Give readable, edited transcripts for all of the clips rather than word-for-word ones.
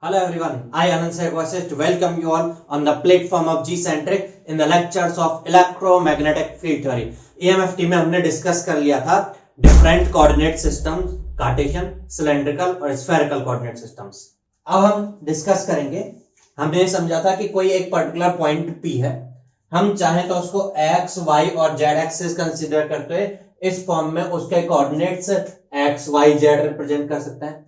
Hello everyone, I Anand Sehwasist welcome you all on the platform of G-Centric in the lectures of electromagnetic field theory. EMFT में हमने discuss कर लिया था different coordinate systems, Cartesian, cylindrical और spherical coordinate systems. अब हम discuss करेंगे. हमने समझा था कि कोई एक पर्टिकुलर पॉइंट P है, हम चाहें तो उसको x, y और z एक्सिस कंसीडर करते हुए इस फॉर्म में उसके coordinates x, y, z represent कर सकते हैं.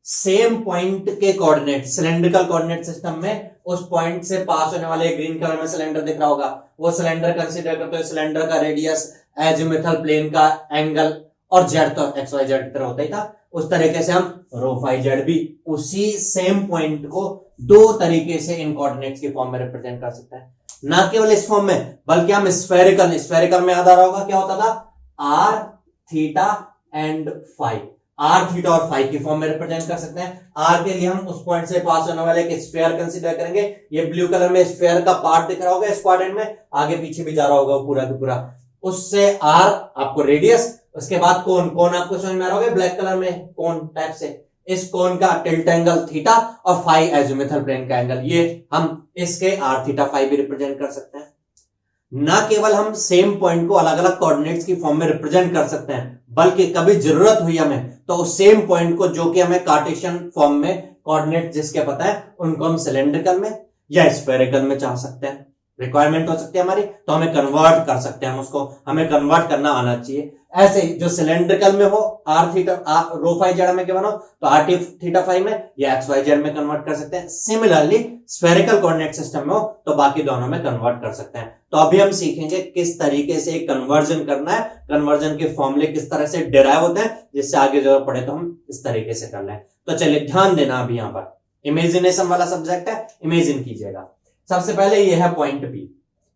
सेम पॉइंट के कोऑर्डिनेट सिलेंड्रिकल कोऑर्डिनेट सिस्टम में उस पॉइंट से पास होने वाले ग्रीन कलर में सिलेंडर दिख रहा होगा, वो सिलेंडर कंसीडर करते हुए सिलेंडर का रेडियस, एजिमुथल प्लेन का एंगल और जेड तो एक्स वाई जेड की तरह होता ही था. उस तरीके से हम रो फाई जेड भी उसी सेम पॉइंट को दो तरीके से इन कोऑर्डिनेट्स की फॉर्म में रिप्रेजेंट कर सकते हैं. ना केवल इस फॉर्म में बल्कि हम स्फेरिकल में याद आ रहा होगा क्या होता था, R theta and phi, R theta और फाई की फॉर्म में रिप्रेजेंट कर सकते हैं. आर के लिए हम उस पॉइंट से पास होने वाले एक स्फीयर कंसीडर करेंगे. ये ब्लू कलर में स्फीयर का पार्ट दिख रहा होगा, इस क्वाड्रेंट में आगे पीछे भी जा रहा होगा पूरा का पूरा. उससे आर आपको रेडियस, उसके बाद कोन आपको समझ में आ रहा होगा ब्लैक कलर में कोन टाइप से, इस कोन का टिल्ट एंगल थीटा और फाई एजिमुथल प्लेन का एंगल, ये हम इसके आर थीटा फाई भी रिप्रेजेंट कर सकते हैं. ना केवल हम सेम पॉइंट को अलग अलग कोऑर्डिनेट्स की फॉर्म में रिप्रेजेंट कर सकते हैं, बल्कि कभी जरूरत हुई हमें तो उस सेम पॉइंट को जो कि हमें कार्टेशियन फॉर्म में कोऑर्डिनेट जिसके पता है उनको हम सिलेंड्रिकल में या स्फेरिकल में चाह सकते हैं. रिक्वायरमेंट हो सकती है हमारी, तो हमें कन्वर्ट कर सकते हैं, हम उसको हमें कन्वर्ट करना आना चाहिए. ऐसे जो सिलेंड्रिकल में हो R theta rho phi Z में क्या बनो तो आर टी थीटा फाई में या एक्स वाई जेड में कन्वर्ट कर सकते हैं. सिमिलरली स्फेरिकल कोऑर्डिनेट सिस्टम में हो तो बाकी दोनों में कन्वर्ट कर सकते हैं. तो अभी हम सीखेंगे किस तरीके से कन्वर्जन करना है, कन्वर्जन के फॉर्मूले किस तरह से डिराइव होते हैं, जिससे आगे जरूरत पड़े तो हम इस तरीके से कर लें. तो चलिए ध्यान देना, अभी यहां पर इमेजिनेशन वाला सब्जेक्ट है, इमेजिन कीजिएगा. सबसे पहले यह है पॉइंट P.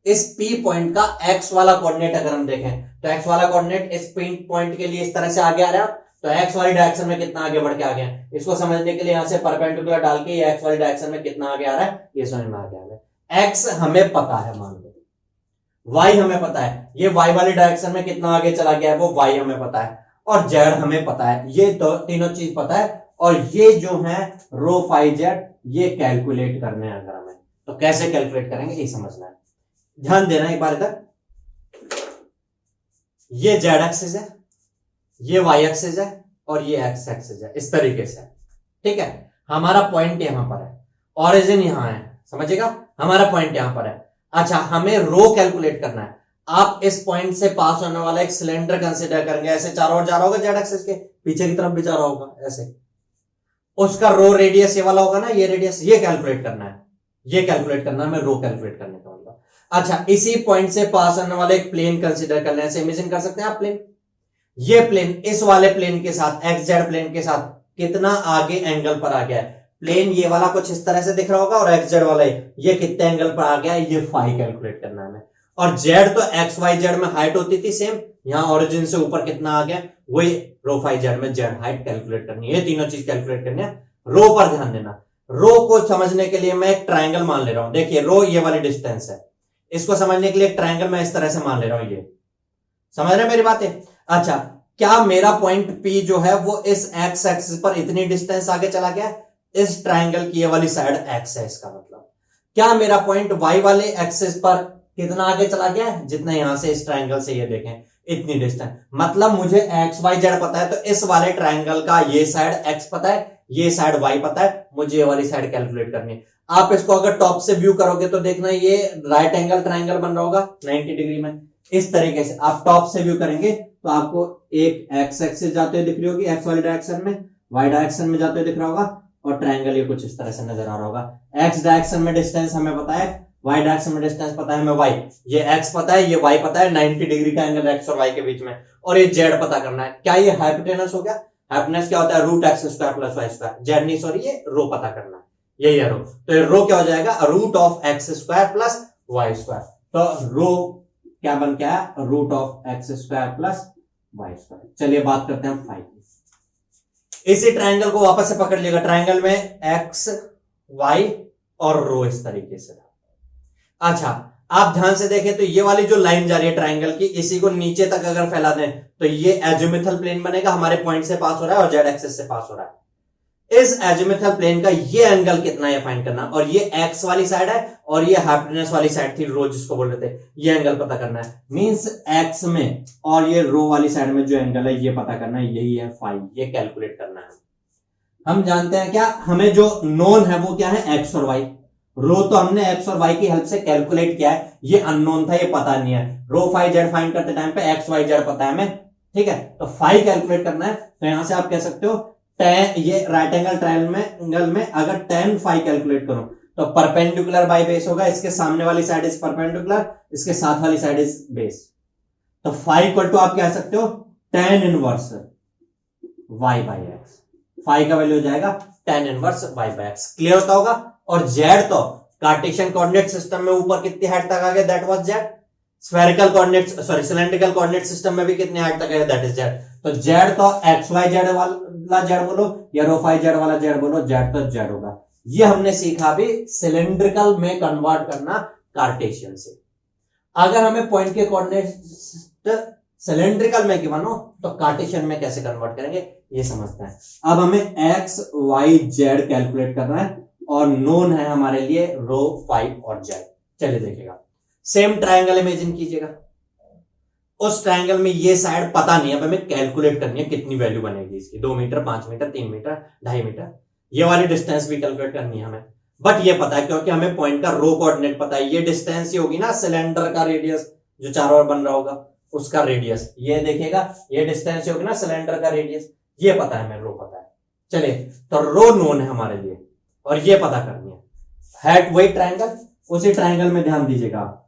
इस P पॉइंट का x वाला कोऑर्डिनेट अगर हम देखें तो x वाला कोऑर्डिनेट इस पॉइंट के लिए इस तरह से आगे आ रहा है, तो x वाली डायरेक्शन में कितना आगे बढ़ के आ गया, इसको समझने के लिए यहां से परपेंडिकुलर डाल के ये x वाली डायरेक्शन में कितना आगे आ रहा है ये समझ में आ गया. x हमें पता है, मान लो y हमें पता है, ये y वाली डायरेक्शन में कितना आगे चला गया है वो y हमें पता है, और z हमें पता है. ये तो तीनों चीज पता है, और ये जो है रो फाई जेड ये कैलकुलेट करने हैं. अगर हमें तो कैसे कैलकुलेट करेंगे ये समझना है. ध्यान देना एक बार इधर, ये z एक्सिस है, ये y एक्सिस है और ये x एक्सिस है, इस तरीके से. ठीक है, हमारा पॉइंट यहां पर है, ओरिजिन यहां है, समझिएगा, हमारा पॉइंट यहां पर है. अच्छा, हमें रो कैलकुलेट करना है. आप इस पॉइंट से पास होने वाला एक सिलेंडर कंसीडर करेंगे, ऐसे चारों ओर जा रहा होगा z एक्सिस के, पीछे की तरफ भी जा रहा होगा ऐसे, उसका रो रेडियस ये वाला होगा ना, ये रेडियस, ये कैलकुलेट करना है, ये कैलकुलेट करना है हमें रो कैलकुलेट करने का होगा. अच्छा, इसी पॉइंट से पास होने वाले एक प्लेन कंसीडर कर लें, ऐसे इमेजिन कर सकते हैं आप प्लेन. ये प्लेन इस वाले प्लेन के साथ एक्स जेड प्लेन के साथ कितना आगे एंगल पर आ गया है. प्लेन ये वाला कुछ इस तरह से दिख रहा होगा और एक्स जेड वाला ये कितने एंगल पर आ गया है, ये फाई कैलकुलेट करना है हमें. और जेड तो एक्स वाई जेड में हाइट होती थी सेम, यहां ओरिजिन से ऊपर कितना आ गया वही रो फाई जेड में जेड हाइट कैलकुलेट करनी है. ये तीनों चीज कैलकुलेट करनी है. रो पर ध्यान देना, रो को समझने के लिए मैं एक ट्राइंगल मान ले रहा हूं. देखिए रो ये वाली डिस्टेंस है, इसको समझने के लिए एक ट्राइंगल मैं इस तरह से मान ले रहा हूं, ये समझ रहे मेरी बातें. अच्छा, क्या मेरा पॉइंट P जो है वो इस x एक्सिस पर इतनी डिस्टेंस आगे चला गया, इस ट्राइंगल की ये वाली साइड x है, इसका मतलब क्या मेरा पॉइंट y वाले एक्सिस पर कितना आगे चला गया है, जितना यहां से इस ट्राइंगल से ये देखें इतनी डिस्टेंस. मतलब मुझे x y z पता है, तो इस वाले ट्राइंगल का ये साइड x पता है, ये साइड y पता है, मुझे ये वाली साइड कैलकुलेट करनी है. आप इसको अगर टॉप से व्यू करोगे तो देखना ये राइट एंगल ट्राइंगल बन रहा होगा 90 डिग्री में. इस तरीके से आप टॉप से व्यू करेंगे तो आपको एक एक्स एक्सिस जाते हुए दिख रही होगी, एक्स वाली डायरेक्शन में, वाई डायरेक्शन में जाते हुए दिख रहा होगा, और ट्राइंगल ये कुछ इस तरह से नजर आ रहा होगा. एक्स डायरेक्शन में डिस्टेंस हमें पता है, वाई डायरेक्शन में डिस्टेंस पता है हमें y, ये x पता है, ये y पता है, 90 डिग्री का एंगल x और y के बीच में, और ये z पता करना है. क्या ये हाइपोटेनस हो गया? हाइपोटेनस क्या होता है, root x square plus Y square. Z नहीं सॉरी, ये रो पता करना है, यही है रो. तो ये रो क्या हो जाएगा, root of x square plus Y square. तो रो क्या बन गया, root of x square plus Y square. चलिए बात करते हैं फाई की. इसी ट्राइंगल को वापस से पकड़ लिएगा, ट्राइंगल में एक्स वाई और रो इस तरीके से. अच्छा, आप ध्यान से देखें तो ये वाली जो लाइन जा रही है ट्राइंगल की, इसी को नीचे तक अगर फैला दें तो ये एजिमुथल प्लेन बनेगा, हमारे पॉइंट से पास हो रहा है और जेड एक्सिस से पास हो रहा है. इस एजिमुथल प्लेन का ये एंगल कितना है फाइंड करना, और ये एक्स वाली साइड है और ये हाइपोटेनस वाली साइड थी रो जिसको बोल रहे थे, ये एंगल पता करना है। मींस एक्स में और ये रो वाली साइड में जो एंगल है ये पता करना है, यही है फाई, ये कैलकुलेट करना है। हम जानते हैं क्या, हमें जो नोन है वो क्या है, एक्स और वाई। रो तो हमने एक्स और वाई की हेल्प से कैलकुलेट किया है, ये अननोन था, ये पता नहीं है। रो फाई जेड फाइंड करते टाइम पे एक्स वाई जेड पता है हमें, ठीक है। तो फाई कैलकुलेट करना है, तो यहां से आप कह सकते हो tan, ये राइट एंगल ट्रायंगल में अगर tan फाई कैलकुलेट करो तो परपेंडिकुलर बाय बेस होगा, इसके सामने वाली साइड इज परपेंडिकुलर, इसके साथ वाली साइड इज बेस। तो फाई इक्वल टू आप कह सकते हो tan inverse y by X. Phi का वैल्यू हो जाएगा tan inverse y by X. Clear होता होगा। और जेड तो कार्टेशियन कोऑर्डिनेट सिस्टम में ऊपर कितनी हाइट तक आ गया, that was Z. Spherical coordinate sorry cylindrical coordinate system में भी कितनी हाइट तक है, दैट इज जेड। तो जेड तो एक्स वाई जेड वाला जेड बोलो या रो फाई जेड वाला जेड बोलो, जेड तो जेड होगा। ये हमने सीखा भी सिलेंड्रिकल में कन्वर्ट करना कार्टेशियन से। अगर हमें पॉइंट के कोऑर्डिनेट सिलेंड्रिकल में गिवन हो तो कार्टेशियन में कैसे कन्वर्ट करेंगे ये समझते हैं। अब हमें एक्स वाई जेड कैलकुलेट करना है और नोन है हमारे लिए रो फाई और जेड। चलिए देखिएगा, सेम ट्रायंगल इमेजिन कीजिएगा। उस ट्रायंगल में ये साइड पता नहीं है, अब हमें कैलकुलेट करनी है कितनी वैल्यू बनेगी इसकी, 2 मीटर 5 मीटर 3 मीटर 2.5 मीटर। ये वाली डिस्टेंस भी कैलकुलेट करनी है हमें, बट ये पता है क्योंकि हमें पॉइंट का रो कोऑर्डिनेट पता है। ये डिस्टेंस ही होगी ना सिलेंडर का रेडियस जो चारों ओर बन रहा होगा उसका रेडियस। ये देखिएगा ये डिस्टेंस होगी ना सिलेंडर का रेडियस, ये पता है हमें, रो पता है। चलिए तो रो नोन है हमारे लिए और ये पता करनी है। हैट वही ट्रायंगल, उसी ट्रायंगल में ध्यान दीजिएगा आप,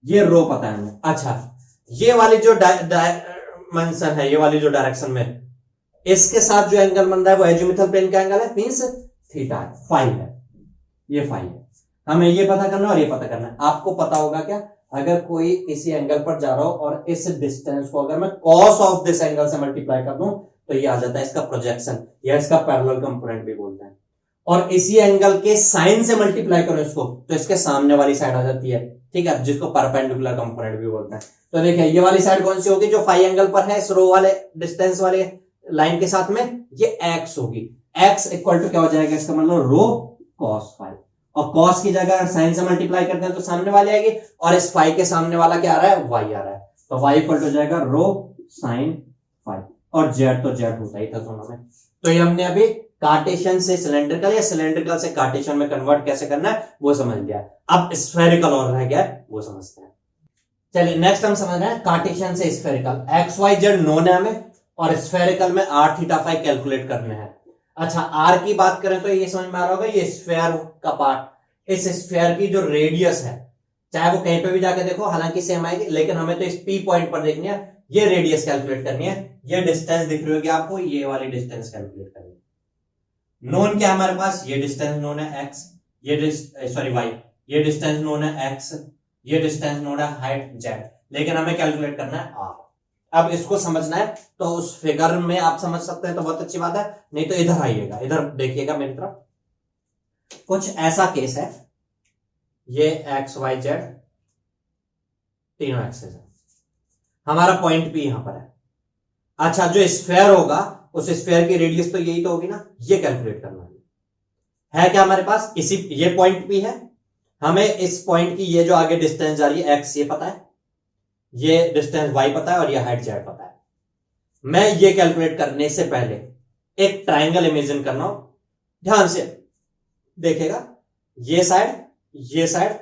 ये रो पता है हमें। अच्छा ये वाली जो डायमेंशन है, ये वाली जो डायरेक्शन में इसके साथ जो एंगल बन रहा है वो एजिमुथल प्लेन का एंगल है, मींस थीटा है, फाई है, ये फाई है। हमें ये पता करना है और ये पता करना है। आपको पता होगा क्या, अगर कोई किसी एंगल पर जा रहा हो और इस डिस्टेंस को अगर मैं cos ऑफ दिस एंगल से मल्टीप्लाई कर दूं तो ये आ जाता है इसका प्रोजेक्शन या इसका पैरेलल कंपोनेंट भी बोलते हैं। और इसी एंगल के साइन से मल्टीप्लाई करो इसको तो इसके सामने वाली साइड आ जाती है, ठीक है, जिसको परपेंडिकुलर कंपोनेंट भी बोलते हैं। तो देखिए ये वाली साइड कौन सी होगी जो फाई एंगल पर है इस रो वाले डिस्टेंस वाले लाइन के साथ में, ये एक्स होगी। एक्स इक्वल टू क्या हो जाएगा, इसका मतलब रो कॉस फाई, और कॉस की जगह अगर साइन से मल्टीप्लाई करते हैं तो सामने वाले आएगी, और इस फाई के सामने वाला क्या आ रहा है, वाई आ रहा है। तो वाई इक्वल टू हो जाएगा रो साइन फाई, और जेड तो जेड होता ही था दोनों में। तो ये हमने अभी कार्टेशियन से सिलेंड्रिकल या सिलेंड्रिकल से कार्टेशियन में कन्वर्ट कैसे करना है वो समझ लिया। अब स्फेरिकल और रह गया वो समझते हैं। चलिए नेक्स्ट हम समझ रहे हैं कार्टेशियन से spherical. X Y Z known है हमें और स्फेरिकल में आर थीटा फाई कैलकुलेट करने हैं। अच्छा आर की बात करें तो ये समझ में आ रहा होगा, ये स्फेयर का पार्ट, इस स्फेयर की जो रेडियस है चाहे वो कहीं पे भी जाके देखो हालांकि सेम आएगी, लेकिन हमें तो इस पी पॉइंट पर देखनी है, ये रेडियस कैलकुलेट करनी है। ये डिस्टेंस दिख रही होगी आपको, ये वाली डिस्टेंस कैलकुलेट करनी है। नोन क्या है हमारे पास, ये डिस्टेंस नोन है एक्स, ये सॉरी वाई, ये डिस्टेंस नोन है एक्स, ये डिस्टेंस नोन है हाइट जेड, लेकिन हमें कैलकुलेट करना है आर। अब इसको समझना है तो उस फिगर में आप समझ सकते हैं तो बहुत अच्छी बात है, नहीं तो इधर आइएगा, इधर देखिएगा मेरी तरफ। कुछ ऐसा केस है, ये एक्स वाई जेड तीनों एक्सेस है, हमारा पॉइंट भी यहां पर है। अच्छा जो स्फेयर होगा उस स्फेयर की रेडियस तो यही तो होगी ना, ये कैलकुलेट करना है क्या हमारे पास, इसी ये पॉइंट भी है, हमें इस पॉइंट की ये जो आगे डिस्टेंस जा रही है एक्स ये पता है, ये डिस्टेंस वाई पता है और ये हाइट जेड पता है। मैं ये कैलकुलेट करने से पहले एक ट्रायंगल इमेजिन करना हो, ध्यान से देखिएगा, ये साइड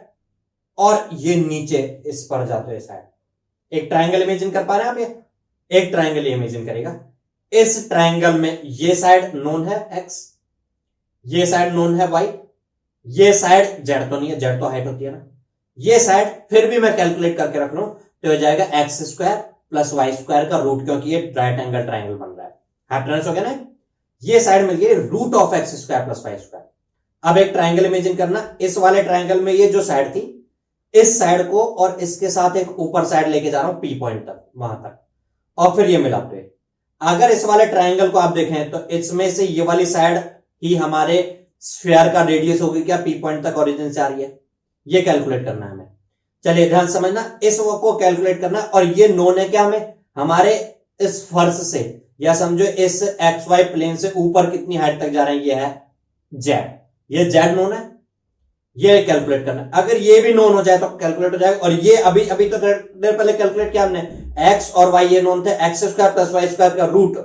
और ये नीचे इस पर जाते हुए साइड, एक ट्रायंगल इमेजिन कर पा रहे हैं आप, ये एक ट्रायंगल इमेजिन करेगा। इस ट्रायंगल में ये साइड नोन है एक्स, ये साइड नोन है वाई, ये साइड जेड तो नहीं है, जेड तो हाइट होती है ना, ये साइड फिर भी मैं कैलकुलेट करके रख लूं तो हो जाएगा X square plus Y square का रूट, क्योंकि ये राइट एंगल ट्रायंगल बन रहा है, हाइपोटेनस हो गया ना। ये साइड मिल गई root of x square plus Y square. अब एक ट्रायंगल इमेजिन करना, इस वाले ट्रायंगल में ये जो साइड थी, इस साइड को और इसके साथ एक ऊपर साइड लेके जा रहा हूं पी पॉइंट तक, वहां तक, और फिर ये मिलाते हैं। अगर इस वाले ट्रायंगल को आप देखें तो इसमें से ये वाली साइड ही हमारे स्फीयर का रेडियस होगी क्या, पी पॉइंट तक ओरिजिन से आ रही है, ये कैलकुलेट करना है हमें। चलिए ध्यान समझना, इस वो को कैलकुलेट करना, और ये नोन है क्या हमें, हमारे इस फर्श से या समझो इस एक्स वाई प्लेन से ऊपर कितनी हाइट तक जा रहे हैं, ये है जेड, ये जेड नोन है, ये कैलकुलेट करना है। अगर ये भी नोन हो जाए तो कैलकुलेट हो जाएगा। और ये अभी अभी तो देर पहले कैलकुलेट किया हमने, एक्स और वाई ये नोन थे, X square plus Y square का रूट,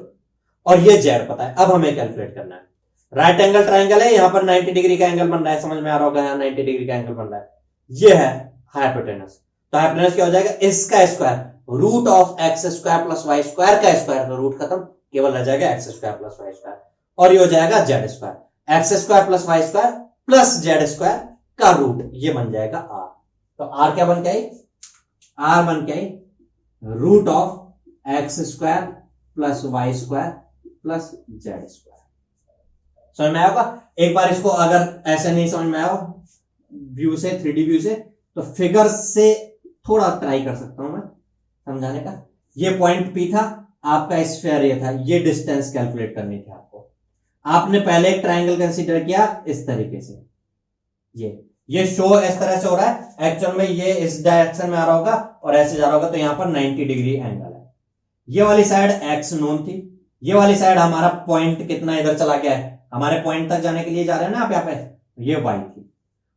और ये जेड पता है। अब हमें कैलकुलेट करना है। राइट एंगल ट्राइंगल है, यहां पर 90 डिग्री का एंगल बन रहा है, समझ में आ रहा होगा, यहां 90 डिग्री का एंगल बन रहा है, ये है हाइपोटेनस। तो हाइपोटेनस क्या हो जाएगा, इसका square root of x square plus Y square का स्क्वायर, तो रूट खत्म, केवल रह जाएगा X square plus Y square, और ये हो जाएगा Z square, X square plus Y square plus Z square का रूट, ये बन जाएगा आर। तो आर क्या बन के आई, आर बन के आई root of x square plus Y square plus Z square. समझ में आएगा। एक बार इसको अगर ऐसे नहीं समझ में आया व्यू से, 3D व्यू से, तो फिगर से थोड़ा ट्राई कर सकता हूं मैं समझाने का। ये पॉइंट पी था, आपका स्फीयर ये था, ये डिस्टेंस कैलकुलेट करनी थी आपको। आपने पहले एक ट्राइंगल कंसीडर किया इस तरीके से, ये शो इस तरह से हो रहा है, एक्चुअल में ये इस डायरेक्शन में आ रहा होगा और ऐसे जा रहा होगा, तो यहां पर 90 डिग्री एंगल है। ये वाली साइड एक्स नोन थी, ये वाली साइड हमारा पॉइंट कितना इधर चला गया है, हमारे पॉइंट तक जाने के लिए जा रहे हैं ना आप यहाँ पे, ये वाई थी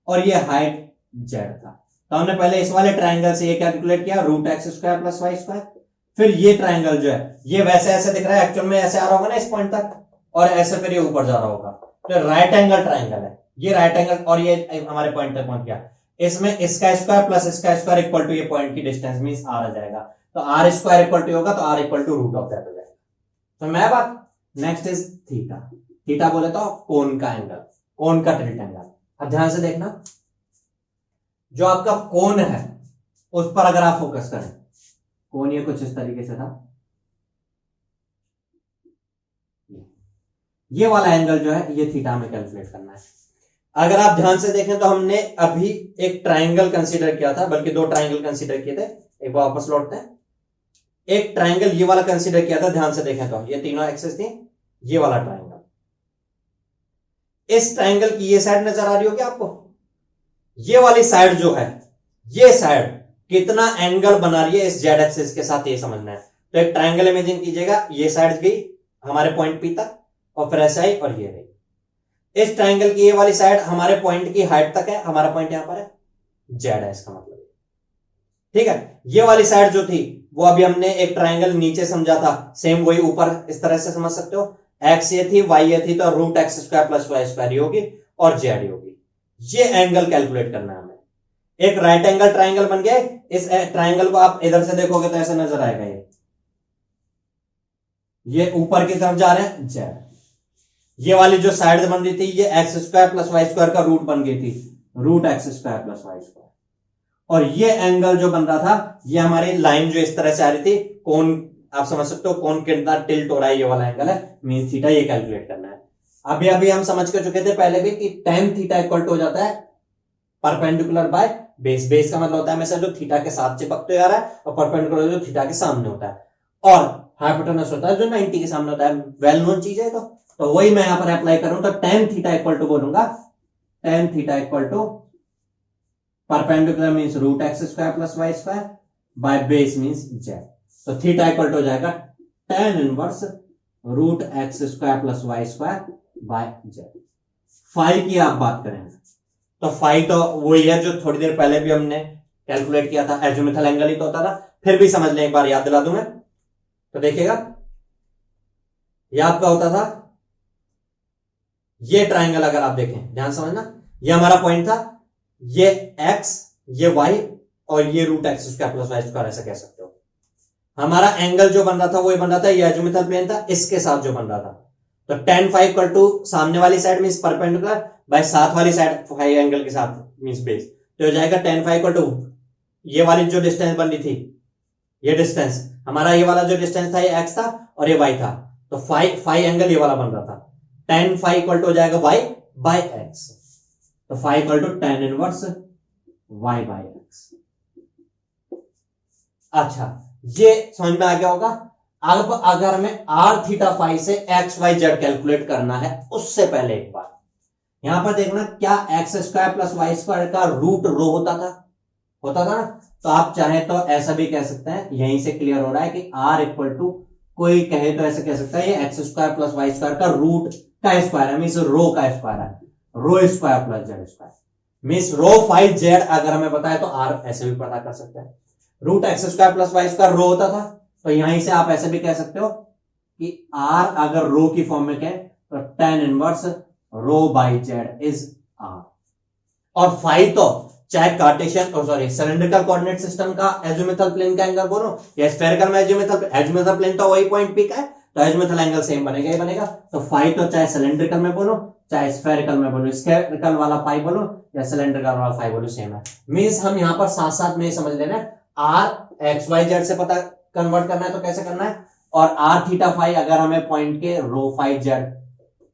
और ये हाइट जेड था। तो हमने पहले इस वाले ट्राइंगल से ये कैलकुलेट किया root x square plus Y square. फिर ये ट्राइंगल जो है ये वैसे ऐसे दिख रहा है, एक्चुअल में ऐसे आ रहा होगा ना इस पॉइंट तक, और ऐसे फिर ये ऊपर जा रहा होगा, तो राइट एंगल ट्राइंगल है ये, राइट एंगल, और ये हमारे पॉइंट तक पहुंच गया। इसमें इसका स्क्वायर प्लस इसका स्क्वायर इक्वल टू ये पॉइंट की डिस्टेंस मींस आर आ जाएगा, तो आर स्क्वायर इक्वल टू होगा, तो R equal to root of that हो जाएगा। तो मैं बात नेक्स्ट इज थीटा। थीटा बोले तो कोन का एंगल, कोन का टिल्ट एंगल। अब ध्यान से देखना, जो आपका कोन है उस पर अगर आप फोकस करें, कोन ये कुछ इस तरीके से था, ये वाला एंगल जो है ये थीटा में कैलकुलेट करना है। अगर आप ध्यान से देखें तो हमने अभी एक ट्राइंगल कंसीडर किया था, बल्कि दो ट्राइंगल कंसीडर किए थे, एक वापस लौटते हैं। एक ट्राइंगल ये वाला कंसीडर किया था, ध्यान से देखें तो ये तीनों एक्सिस थी, ये वाला ट्राइंगल, इस ट्राइंगल की ये साइड नजर आ रही होगी आपको, ये वाली साइड जो है, ये साइड कितना एंगल बना रही है इस जेड एक्सिस के साथ, ये समझना है। तो एक ट्राइंगल इमेजिन कीजिएगा, ये साइड गई हमारे पॉइंट पी तक, और फिर ऐसा ही, और ये रही। इस ट्राइंगल की ये वाली साइड हमारे पॉइंट की हाइट तक है, हमारा पॉइंट यहां पर है, जेड है इसका मतलब, ठीक है। ये वाली साइड जो थी वो अभी हमने एक ट्राइंगल नीचे समझा था, सेम वही ऊपर इस तरह से समझ सकते हो, एक्स ये थी, वाई ये थी, तो root x square plus Y square होगी और जेड होगी। ये एंगल कैलकुलेट करना है हमें। एक राइट एंगल ट्राइंगल बन गया, इस ट्राइंगल को आप इधर से देखोगे तो ऐसे नजर आएगा, ये ऊपर की तरफ जा रहे हैं जेड। ये वाली जो साइड बन रही थी ये x square plus Y square का रूट बन गई थी, root x square plus Y square. और ये एंगल जो बन रहा था, ये हमारी लाइन जो इस तरह से आ रही थी, कोन आप समझ सकते हो, कोन कितना टिल्ट हो रहा है, ये वाला एंगल है, मीन थीटा, ये कैलकुलेट करना है। अभी अभी हम समझ के चुके थे पहले भी कि tan थीटा इक्वल टू हो जाता है परपेंडिकुलर बाय बेस। बेस का मतलब होता है हमेशा जो थीटा के साथ चिपकते आ रहा है, और परपेंडिकुलर जो थीटा के सामने होता है, और हाइपोटेनस होता है जो 90 के सामने होता है। वेल नोन चीज है, तो वही मैं यहां पर अप्लाई करूं, तो tan थीटा इक्वल टू बोलूंगा, tan theta equal to perpendicular means root x square plus Y square by base means Z. तो थीटा इक्वल टू हो जाएगा tan inverse root x square plus Y square by Z. Phi की आप बात करें तो phi तो वही है जो थोड़ी देर पहले भी हमने कैलकुलेट किया था, एजिमुथल एंगल ही तो होता था। फिर भी समझ लें, एक बार याद दिला दूं मैं, तो देखिएगा यह आपका होता था, ये ट्राइंगल अगर आप देखें, ध्यान समझना, ये हमारा पॉइंट था, ये एक्स, ये वाई, और ये root x square plus Y square, ऐसा कह सकते हो। हमारा एंगल जो बन रहा था वो बन रहा था, ये एजिमुथल प्लेन था, इसके साथ जो बन रहा था, तो tan फाई इक्वल टू सामने वाली साइड मींस परपेंडिकुलर बाय साथ वाली साइड फाई एंगल के साथ मींस बेस, तो हो जाएगा tan फाई इक्वल टू ये वाली जो डिस्टेंस बन रही थी, ये डिस्टेंस हमारा, ये वाला जो डिस्टेंस था ये एक्स था और ये वाई था, तो फाई एंगल ये वाला बन रहा था, tan फाई इक्वल टू हो जाएगा वाई बाय एक्स, तो phi equal to tan inverse Y by X. अच्छा, ये समझ में आ गया होगा। अब अगर हमें आर थीटा फाई से एक्स वाई जेड कैलकुलेट करना है, उससे पहले एक बार यहां पर देखना, क्या X square plus Y square का रूट रो होता था ना। तो आप चाहें तो ऐसा भी कह सकते हैं, यहीं से क्लियर हो रहा है कि आर इक्वल टू कोई कहे तो ऐसे कह सकता है ये x square plus Y square का रूट का स्क्वायर है, मीन्स रो का स्क्वायर है, rho square plus Z square, means rho 5z अगर हमें पता है तो r ऐसे भी पता कर सकते हैं। Root x square plus Y square rho होता था, तो यहीं से आप ऐसे भी कह सकते हो कि r अगर रो की फॉर्म में कहें तो tan inverse rho by Z is r। और फाई तो चाहे कार्टेशियन सिलेंड्रिकल कोऑर्डिनेट सिस्टम का एजिमुथल प्लेन का एंगल बोलो या स्फेरिकल में एजिमुथल प्लेन तो वही पॉइंट पी का है, तो एजिमुथल एंगल सेम बनेगा ही बनेगा। तो फाई तो चाहे सिलेंड्रिकल में बोलो चाहे स्फेरिकल में बोलो, स्फेरिकल वाला फाई बोलो या सिलेंड्रिकल वाला फाई बोलो सेम है। मींस हम यहां पर साथ साथ में समझ लेना है आर एक्स वाई जेड से पता कन्वर्ट करना है तो कैसे करना है, और आर थीटा फाई अगर हमें पॉइंट के रो फाई जेड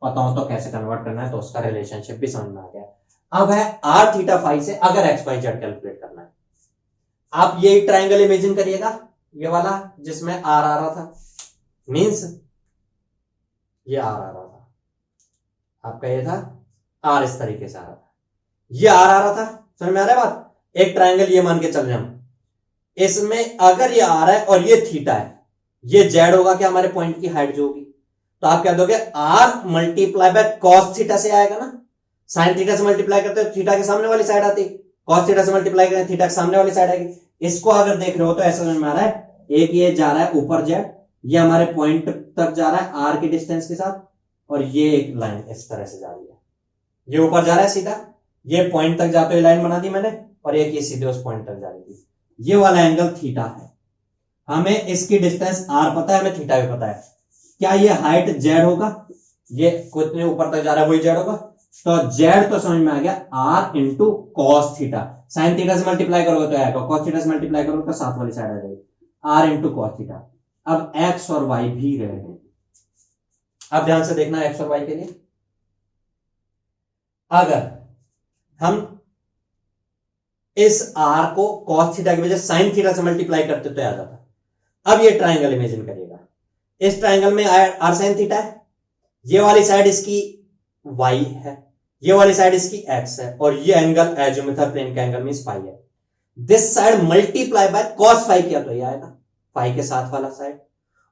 पता हो तो कैसे कन्वर्ट करना है, तो उसका रिलेशनशिप भी समझ में आ गया। अब है आर थीटा फाई से अगर एक्स वाई जेड कैलकुलेट करना है, आप ये ट्रायंगल इमेजिन करिएगा, ये वाला जिसमें आर आ रहा था, मींस ये आर आ रहा था, आपका ये था आर इस तरीके से आ रहा था, ये आर आ रहा था, समझ में आ रहा है बात। एक ट्रायंगल ये मान के चल रहे हम, इसमें अगर ये आर है और ये थीटा है, ये जेड होगा क्या हमारे पॉइंट की हाइट जो होगी, तो आप क्या दोगे R multiply by cos theta से आएगा ना, साइन थीटा से मल्टीप्लाई करते हो थीटा के सामने वाली साइड आती, कॉस थीटा से मल्टीप्लाई करें थीटा के सामने वाली साइड आएगी। इसको अगर देख रहे हो तो ऐसा समझ में आ रहा है, एक ये जा रहा है ऊपर जेड, ये हमारे पॉइंट तक जा रहा है आर की डिस्टेंस के साथ, और ये एक लाइन इस तरह से जा रही है, ये ऊपर जा रहा है सीधा, ये पॉइंट तक जाते हुए लाइन बना दी मैंने, और एक ये सीधे उस पॉइंट तक जा रही थी, ये वाला एंगल थीटा है। हमें इसकी डिस्टेंस आर पता है, हमें थीटा भी पता है, क्या ये हाइट जेड होगा, ये कितने ऊपर तक जा रहा है वही जेड होगा, तो जेड तो समझ में आ गया R into cos theta, sine theta से मल्टीप्लाई करोगे तो आएगा, कॉस थीटा से मल्टीप्लाई करोगे तो साथ वाली साइड आ जाएगी, आर इंटू कॉस थीटा। अब एक्स और वाई भी रह गए, अब ध्यान से देखना एक्स और वाई के लिए, अगर हम इस आर को कॉस थीटा की वजह साइन थीटा से मल्टीप्लाई करते तो आ जाता। अब ये ट्राइंगल इमेजिन करिएगा, इस ट्राइंगल में आर साइन थीटा है, ये वाली साइड इसकी वाई है, ये वाली साइड इसकी एक्स है, और ये एंगल एजिमुथल प्लेन का एंगल मींस फाई है। This side multiply by cos phi किया तो ये आएगा फाई के साथ वाला साइड,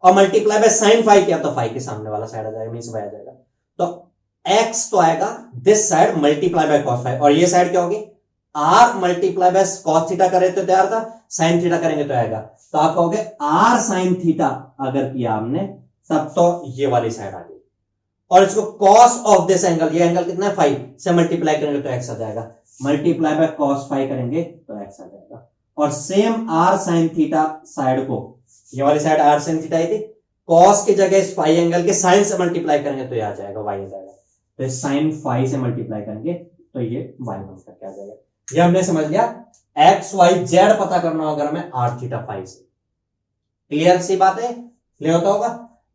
और मल्टीप्लाई बाय साइन फाई किया तो फाई के सामने वाला साइड आ जाएगा, मींस वाई आ जाएगा। तो एक्स तो आएगा this side multiply by cos phi, और ये साइड क्या होगी R multiply by cos theta करे तो तैयार था, साइन थीटा करेंगे तो आएगा, तो आप कहोगे आर साइन थीटा अगर किया हमने तब तो ये वाली साइड आ गई, और इसको कॉस ऑफ दिस एंगल, ये एंगल कितना है 5 से मल्टीप्लाई करेंगे तो एक्स आ जाएगा, मल्टीप्लाई बाय कॉस 5 करेंगे तो एक्स आ जाएगा। और same R sine theta side को, ये वाली साइड आर साइन थीटा आई थी, कॉस की जगह इस फाई एंगल के साइन से मल्टीप्लाई करेंगे तो ये आ जाएगा वाई आ जाएगा, तो साइन फाई से मल्टीप्लाई करेंगे तो ये वाई बन करके आ जाएगा। ये हमने समझ लिया एक्स वाई जेड पता करना होगा हमें आर थीटा फाई से, क्लियर सी बात है, क्लियर होता होगा।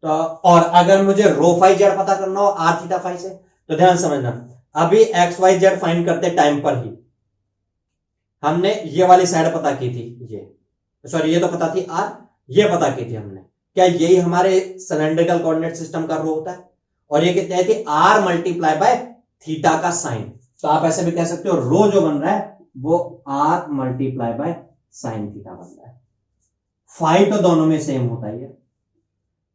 तो और अगर मुझे रो फाई जेड पता करना हो आर थीटा फाई से, तो ध्यान समझना, अभी एक्स वाई जेड फाइंड करते टाइम पर ही हमने ये वाली साइड पता की थी, ये सॉरी ये तो पता थी आर, ये पता की थी हमने, क्या यही हमारे सिलेंड्रिकल कोऑर्डिनेट सिस्टम का रो होता है, और ये कितने थी आर मल्टीप्लाई बाय थीटा का साइन, तो आप ऐसे भी कह सकते हो रो जो बन रहा है वो R multiply by sine theta बन रहा है। फाई तो दोनों में सेम होता ही है,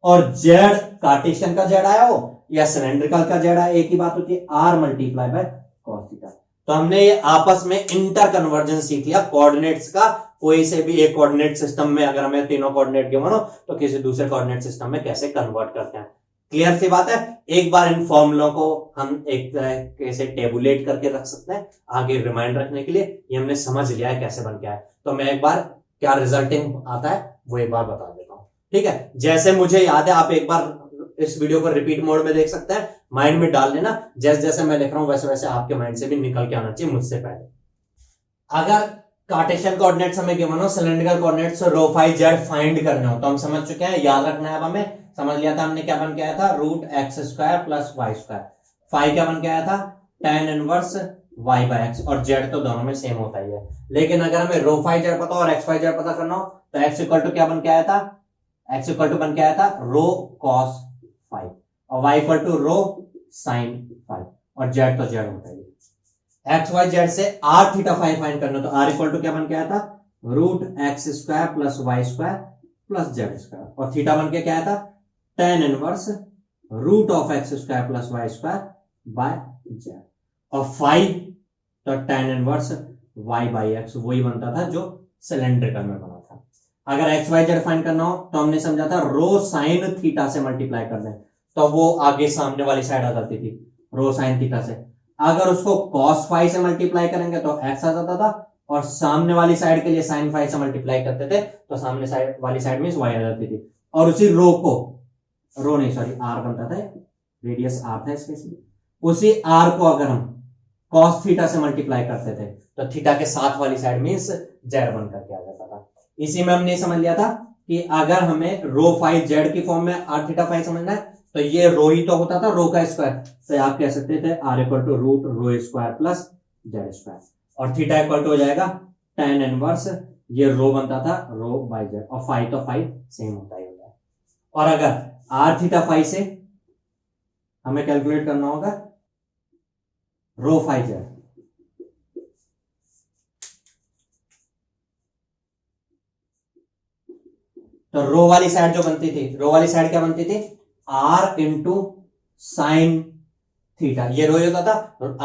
और जेड कार्टेशियन का जेड आया हो या सिलेंड्रिकल का जेड आया एक ही बात होती है, R multiply by cos theta. तो हमने ये आपस में इंटर कन्वर्जन सीख लिया कोऑर्डिनेट्स का, कोई से भी एक कोऑर्डिनेट सिस्टम में अगर हमें तीनों कोऑर्डिनेट गिवन हो तो किसी दूसरे कोऑर्डिनेट सिस्टम में कैसे कन्वर्ट करते हैं, क्लियर सी बात है। एक बार इन फॉर्मूलों को हम एक कैसे टेबुलेट करके रख सकते हैं आगे रिमाइंड रखने के लिए, ये हमने समझ लिया है कैसे बन गया है, तो मैं एक बार क्या रिजल्टिंग आता है वो एक बार बता देता हूं, ठीक है। जैसे मुझे याद है आप एक बार इस वीडियो को रिपीट मोड में देख सकते हैं, माइंड में डाल लेना, जैसे जैसे मैं लिख रहा हूं वैसे वैसे आपके माइंड से भी निकल के आना चाहिए मुझसे पहले। अगर कार्टेशियन कोऑर्डिनेट्स हमें गिवन हो, सिलेंड्रिकल कोऑर्डिनेट्स रो फाई जेड फाइंड करने हो, तो हम समझ चुके हैं, याद रखना है। अब हमें समझ लिया था हमने क्या बन के आया था, root x square plus Y square, phi क्या बन के आया था tan inverse Y by X, और जेड तो दोनों में सेम होता ही है। लेकिन अगर हमें रो फाई जेड पता हो और एक्स फाई जेड पता करना हो तो एक्स इक्वल टू क्या बन के आया था, एक्स इक्वल टू बन के आया था रो कॉस फाई, और Y equal to rho sine phi, और जेड तो जेड होता ही है। एक्स वाई जेड से आर थीटा फाई फाइंड करना, तो आर इक्वल टू क्या बन के आया था root x square plus Y square plus Z square, और थीटा बन के क्या आया था tan inverse root of x square plus Y square by Z, और 5 तो tan inverse y by X, वही बनता था जो सिलेंड्रिकल में बना था। अगर एक्स वाई जेड फाइंड करना हो तो हमने समझा था रो साइन थीटा से मल्टीप्लाई कर दें तो वो आगे सामने वाली साइड आ जाती थी रो साइन थीटा से। अगर उसको cos फाई से मल्टीप्लाई करेंगे तो x आ जाता था, और सामने वाली साइड के लिए sin फाई से मल्टीप्लाई करते थे तो सामने साइड वाली साइड में y आ जाती थी। और उसी रो को, रो नहीं सॉरी r बनता था, रेडियस r था इसके, उसी r को अगर हम cos थीटा से मल्टीप्लाई करते थे तो थीटा के साथ वाली साइड मींस z बन करके आ जाता था। इसी में हमने समझ लिया था कि अगर हमें रो फाई जेड की फॉर्म में r थीटा फाई समझना है तो ये रो ही तो होता था रो का स्क्वायर, तो आप कह सकते थे r equal to root rho square plus Z square, और थीटा इक्वल टू हो जाएगा tan इनवर्स, ये रो बनता था रो बाई जेड, और फाई तो फाई सेम होता ही होता है। और अगर r थीटा फाई से हमें कैलकुलेट करना होगा रो फाई जेड, तो रो वाली साइड जो बनती थी, रो वाली साइड क्या बनती थी, r इंटू साइन थीटा, ये रो होता था,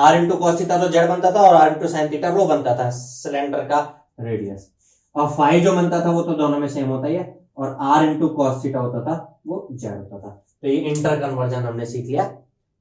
r इंटू कॉस थीटा तो जेड बनता था, और r into sine theta rho बनता था सिलेंडर का रेडियस, और फाई जो बनता था वो तो दोनों में सेम होता ही है, और r इंटू कॉस थीटा होता था वो जेड होता था। तो ये इंटर कन्वर्जन हमने सीख लिया,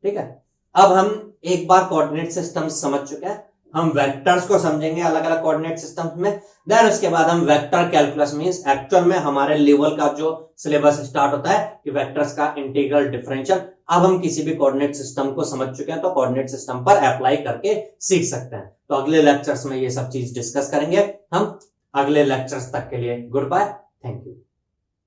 ठीक है। अब हम एक बार कोऑर्डिनेट सिस्टम समझ चुके हैं, हम वेक्टर्स को समझेंगे अलग अलग कोऑर्डिनेट सिस्टम्स में, देन उसके बाद हम वेक्टर कैलकुलस मींस एक्चुअल में हमारे लेवल का जो सिलेबस स्टार्ट होता है कि वेक्टर्स का इंटीग्रल डिफरेंशियल। अब हम किसी भी कोऑर्डिनेट सिस्टम को समझ चुके हैं तो कोऑर्डिनेट सिस्टम पर अप्लाई करके सीख सकते हैं। तो अगले लेक्चर्स में ये सब चीज डिस्कस करेंगे हम। अगले लेक्चर्स तक के लिए गुड बाय, थैंक यू।